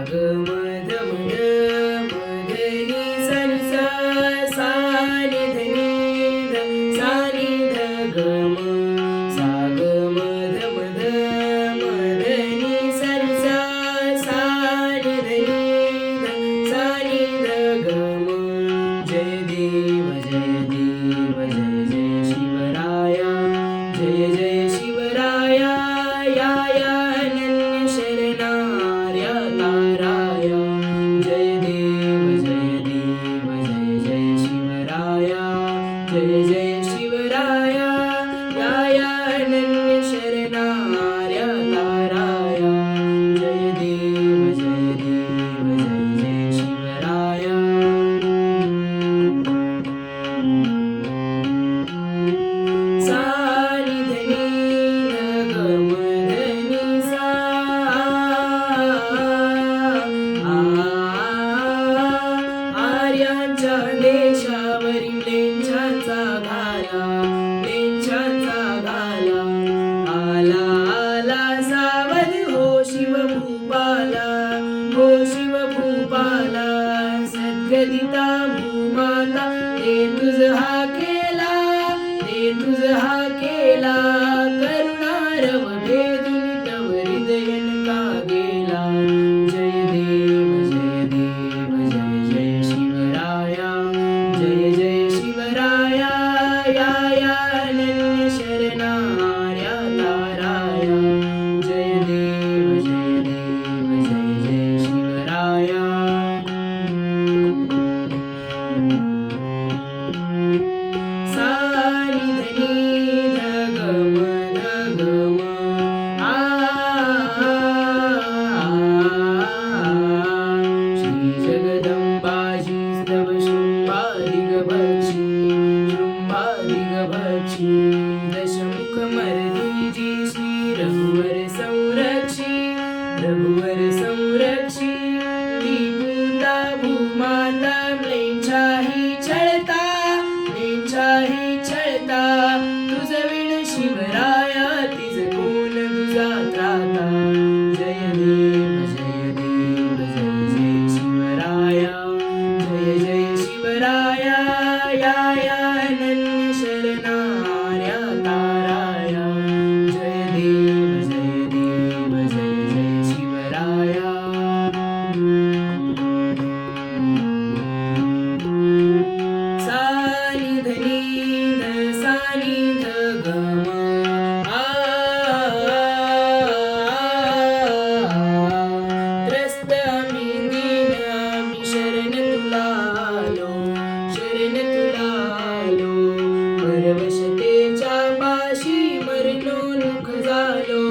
ग मध मध मधनी सरसा सा नि ध नि ध सा नि ध ग म सा ग मध मध मधनी सरसा सा नि ध नि ध सा नि ध ग म जय देव जय देव जय जय शिवराया जय जय शिवराया या अनन्य शरणार्या ताराया जय देव जय देव जय जय शिवराया जय जय शिवराया या अनन्य शरणार्या ताराया जय देव जय देव जय जय शिवराया सा नि ध नि ध ग म ध नि सा आर्यांच्या देशावरील लेंछांचा घाला लेंछांचा घाला आला आला सावध हो शिवभूपाला हो शिवभूपाला सद्गदिता भूमाता ते तुझ हा केला ते तुझ हा केला करुणारव भेदुनी तव हृदयन का गेला जय देव जय देव जय जय शिवराया जय जय शिवराया या अनन्य शरणार्या ताराया जय देव जय देव जय जय शिवराया सा नि ध नि ध ग म ध ग म श्री जगदंबाजी स्तव शृंभादिगभक्षी दशमुख मर्दिनी श्री रघुवर संरक्षी ती पूता भूमाता म्लेच्छाही छळता तुझ विण शिवराया तिज कोण तुझा त्राता जय देव जय देव जय जय शिवराया जय जय शिवराया या अनन्य शरणार्या ताराया जय देव जय देव जय जय शिवराया सा नि ध नि ध सा नि ध ग म त्रस्त आम्ही दीन आम्ही शरण तुला आलो परवशतेच्या पाशी मरणोन्मुख झालो